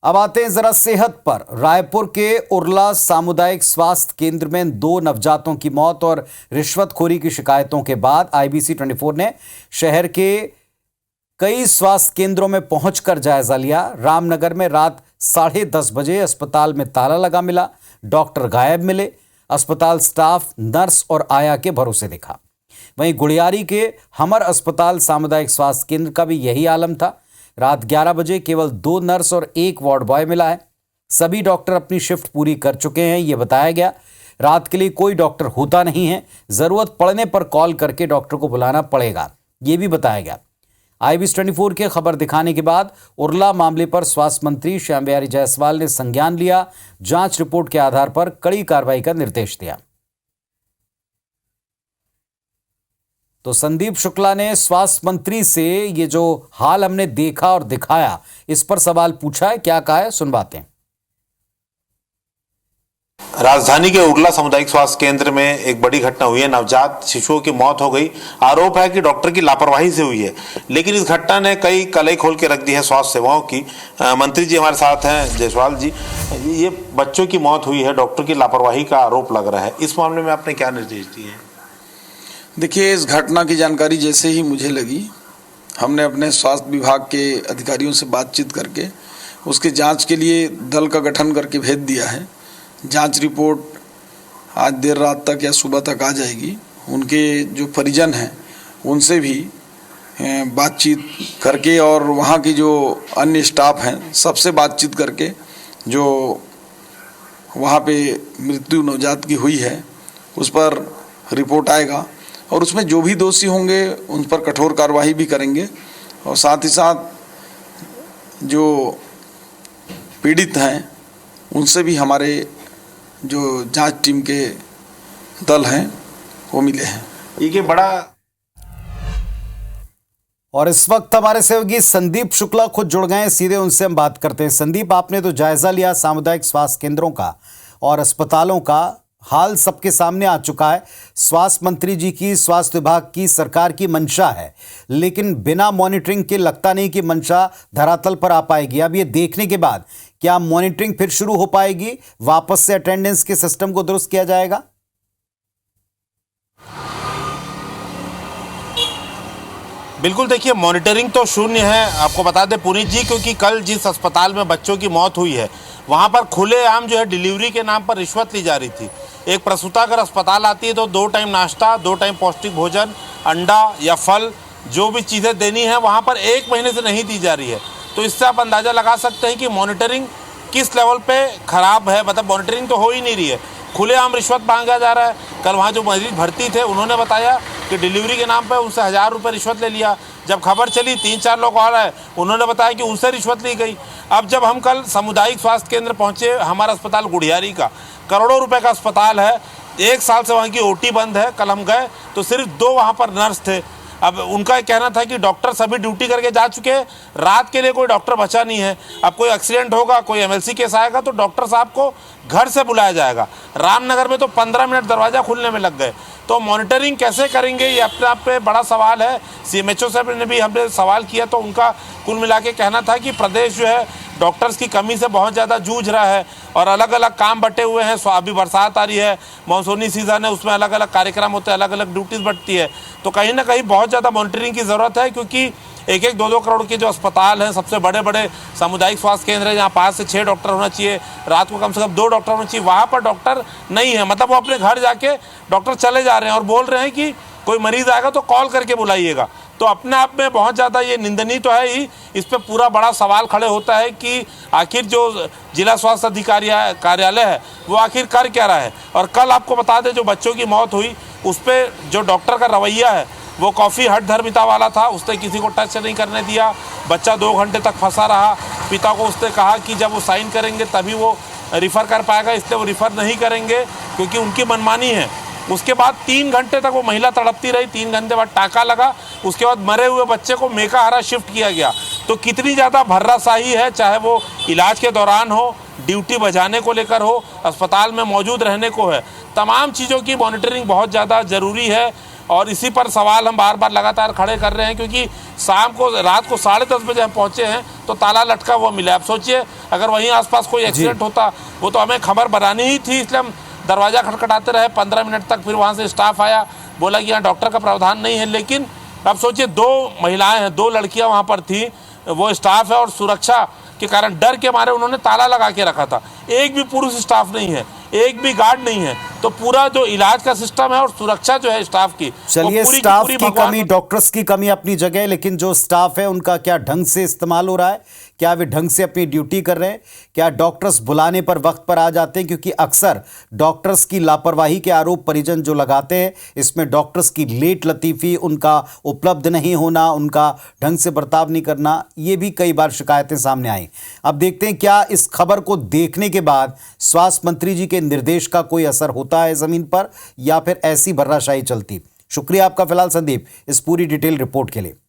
अब आते हैं जरा सेहत पर। रायपुर के उरला सामुदायिक स्वास्थ्य केंद्र में 2 नवजातों की मौत और रिश्वतखोरी की शिकायतों के बाद IBC 24 ने शहर के कई स्वास्थ्य केंद्रों में पहुंचकर जायजा लिया। रामनगर में रात 10:30 बजे अस्पताल में ताला लगा मिला, डॉक्टर गायब मिले, अस्पताल स्टाफ नर्स और आया के भरोसे दिखा। वहीं गुड़ियारी के हमर अस्पताल सामुदायिक स्वास्थ्य केंद्र का भी यही आलम था। रात 11 बजे केवल 2 नर्स और 1 वार्ड बॉय मिला है। सभी डॉक्टर अपनी शिफ्ट पूरी कर चुके हैं, ये बताया गया। रात के लिए कोई डॉक्टर होता नहीं है, जरूरत पड़ने पर कॉल करके डॉक्टर को बुलाना पड़ेगा, ये भी बताया गया। IBC 24 के खबर दिखाने के बाद उरला मामले पर स्वास्थ्य मंत्री श्याम बिहारी जायसवाल ने संज्ञान लिया। जांच रिपोर्ट के आधार पर कड़ी कार्रवाई का निर्देश दिया। तो संदीप शुक्ला ने स्वास्थ्य मंत्री से ये जो हाल हमने देखा और दिखाया, इस पर सवाल पूछा है। क्या कहा है, सुनवाते हैं। राजधानी के उरला सामुदायिक स्वास्थ्य केंद्र में एक बड़ी घटना हुई है। नवजात शिशुओं की मौत हो गई। आरोप है कि डॉक्टर की लापरवाही से हुई है, लेकिन इस घटना ने कई कलई खोल के रख दी है स्वास्थ्य सेवाओं की। मंत्री जी हमारे साथ हैं, जायसवाल जी। ये बच्चों की मौत हुई है, डॉक्टर की लापरवाही का आरोप लग रहा है। इस मामले में आपने क्या निर्देश दिए हैं? देखिए, इस घटना की जानकारी जैसे ही मुझे लगी, हमने अपने स्वास्थ्य विभाग के अधिकारियों से बातचीत करके उसके जांच के लिए दल का गठन करके भेज दिया है। जांच रिपोर्ट आज देर रात तक या सुबह तक आ जाएगी। उनके जो परिजन हैं उनसे भी बातचीत करके और वहाँ की जो अन्य स्टाफ हैं सबसे बातचीत करके जो वहाँ पे मृत्यु नवजात की हुई है उस पर रिपोर्ट आएगा और उसमें जो भी दोषी होंगे उन पर कठोर कार्रवाई भी करेंगे। और साथ ही साथ जो पीड़ित हैं उनसे भी हमारे जो जांच टीम के दल हैं वो मिले हैं। ये बड़ा। और इस वक्त हमारे सहयोगी संदीप शुक्ला खुद जुड़ गए हैं, सीधे उनसे हम बात करते हैं। संदीप, आपने तो जायजा लिया सामुदायिक स्वास्थ्य केंद्रों का और अस्पतालों का। हाल सबके सामने आ चुका है। स्वास्थ्य मंत्री जी की, स्वास्थ्य विभाग की, सरकार की मंशा है, लेकिन बिना मॉनिटरिंग के लगता नहीं कि मंशा धरातल पर आ पाएगी। अब ये देखने के बाद क्या मॉनिटरिंग फिर शुरू हो पाएगी? वापस से अटेंडेंस के सिस्टम को दुरुस्त किया जाएगा? बिल्कुल, देखिए मॉनिटरिंग तो शून्य है। आपको बता दें पुनीत जी, क्योंकि कल जिस अस्पताल में बच्चों की मौत हुई है वहाँ पर खुलेआम जो है डिलीवरी के नाम पर रिश्वत ली जा रही थी। एक प्रसूता अगर अस्पताल आती है तो 2 टाइम नाश्ता, 2 टाइम पौष्टिक भोजन, अंडा या फल, जो भी चीज़ें देनी है वहाँ पर 1 महीने से नहीं दी जा रही है। तो इससे आप अंदाज़ा लगा सकते हैं कि मॉनिटरिंग किस लेवल पे ख़राब है। मतलब मॉनिटरिंग तो हो ही नहीं रही है, खुलेआम रिश्वत मांगा जा रहा है। कल वहाँ जो मरीज भर्ती थे उन्होंने बताया कि डिलीवरी के नाम पर उनसे 1000 रुपये रिश्वत ले लिया। जब खबर चली 3-4 लोग और आए, उन्होंने बताया कि उनसे रिश्वत ली गई। अब जब हम कल सामुदायिक स्वास्थ्य केंद्र पहुँचे, हमारा अस्पताल गुड़ियारी का करोड़ों रुपए का अस्पताल है, 1 साल से वहाँ की OT बंद है। कल हम गए तो सिर्फ 2 वहाँ पर नर्स थे। अब उनका कहना था कि डॉक्टर सभी ड्यूटी करके जा चुके हैं, रात के लिए कोई डॉक्टर बचा नहीं है। अब कोई एक्सीडेंट होगा, कोई MLC केस आएगा तो डॉक्टर साहब को घर से बुलाया जाएगा। रामनगर में तो 15 मिनट दरवाज़ा खुलने में लग गए। तो मॉनिटरिंग कैसे करेंगे, ये अपने आप पे बड़ा सवाल है। CMHO साहब ने भी हमने सवाल किया तो उनका कुल मिला के कहना था कि प्रदेश जो है डॉक्टर्स की कमी से बहुत ज़्यादा जूझ रहा है और अलग अलग काम बटे हुए हैं। अभी बरसात आ रही है, मानसूनी सीज़न है, उसमें अलग अलग कार्यक्रम होते हैं, अलग अलग ड्यूटीज़ बढ़ती है। तो कहीं ना कहीं बहुत ज़्यादा मॉनिटरिंग की ज़रूरत है, क्योंकि 1-2 करोड़ के जो अस्पताल हैं, सबसे बड़े बड़े सामुदायिक स्वास्थ्य केंद्र हैं जहाँ 5 से 6 डॉक्टर होना चाहिए, रात को कम से कम 2 डॉक्टर होना चाहिए, वहाँ पर डॉक्टर नहीं है। मतलब वो अपने घर जाके डॉक्टर चले जा रहे हैं और बोल रहे हैं कि कोई मरीज़ आएगा तो कॉल करके बुलाइएगा। तो अपने आप में बहुत ज़्यादा ये निंदनीय तो है ही। इस पर पूरा बड़ा सवाल खड़े होता है कि आखिर जो जिला स्वास्थ्य अधिकारी कार्यालय है वो आखिर कर क्या रहा है। और कल आपको बता दें जो बच्चों की मौत हुई उस पर जो डॉक्टर का रवैया है वो काफ़ी हठधर्मिता वाला था। उसने किसी को टच नहीं करने दिया, बच्चा 2 घंटे तक फंसा रहा। पिता को उसने कहा कि जब वो साइन करेंगे तभी वो रिफ़र कर पाएगा, इसलिए वो रिफ़र नहीं करेंगे क्योंकि उनकी मनमानी है। उसके बाद 3 घंटे तक वो महिला तड़पती रही, 3 घंटे बाद टाका लगा, उसके बाद मरे हुए बच्चे को मेकाहारा शिफ्ट किया गया। तो कितनी ज़्यादा भर्राशाही है, चाहे वो इलाज के दौरान हो, ड्यूटी बजाने को लेकर हो, अस्पताल में मौजूद रहने को है। तमाम चीज़ों की मॉनिटरिंग बहुत ज़्यादा ज़रूरी है। और इसी पर सवाल हम बार बार लगातार खड़े कर रहे हैं, क्योंकि रात को 10:30 बजे हम पहुंचे हैं तो ताला लटका हुआ मिला। अब सोचिए अगर वहीं आसपास कोई एक्सीडेंट होता, वो तो हमें खबर बनानी ही थी, इसलिए हम दरवाज़ा खटखटाते रहे 15 मिनट तक। फिर वहाँ से स्टाफ आया, बोला कि यहाँ डॉक्टर का प्रावधान नहीं है। लेकिन अब सोचिए 2 महिलाएं हैं, 2 लड़कियाँ वहाँ पर थी, वो स्टाफ है और सुरक्षा के कारण डर के मारे उन्होंने ताला लगा के रखा था। एक भी पुरुष स्टाफ नहीं है, एक भी गार्ड नहीं है, तो पूरा जो इलाज का सिस्टम है और सुरक्षा जो है स्टाफ की, चलिए, वो पूरी स्टाफ पूरी की भगवान कमी, डॉक्टर्स की कमी अपनी जगह है, लेकिन जो स्टाफ है उनका क्या ढंग से इस्तेमाल हो रहा है? क्या वे ढंग से अपनी ड्यूटी कर रहे हैं? क्या डॉक्टर्स बुलाने पर वक्त पर आ जाते हैं? क्योंकि अक्सर डॉक्टर्स की लापरवाही के आरोप परिजन जो लगाते हैं, इसमें डॉक्टर्स की लेट लतीफ़ी, उनका उपलब्ध नहीं होना, उनका ढंग से बर्ताव नहीं करना, ये भी कई बार शिकायतें सामने आई। अब देखते हैं क्या इस खबर को देखने के बाद स्वास्थ्य मंत्री जी के निर्देश का कोई असर होता है जमीन पर, या फिर ऐसी भर्राशाही चलती। शुक्रिया आपका फिलहाल संदीप इस पूरी डिटेल रिपोर्ट के लिए।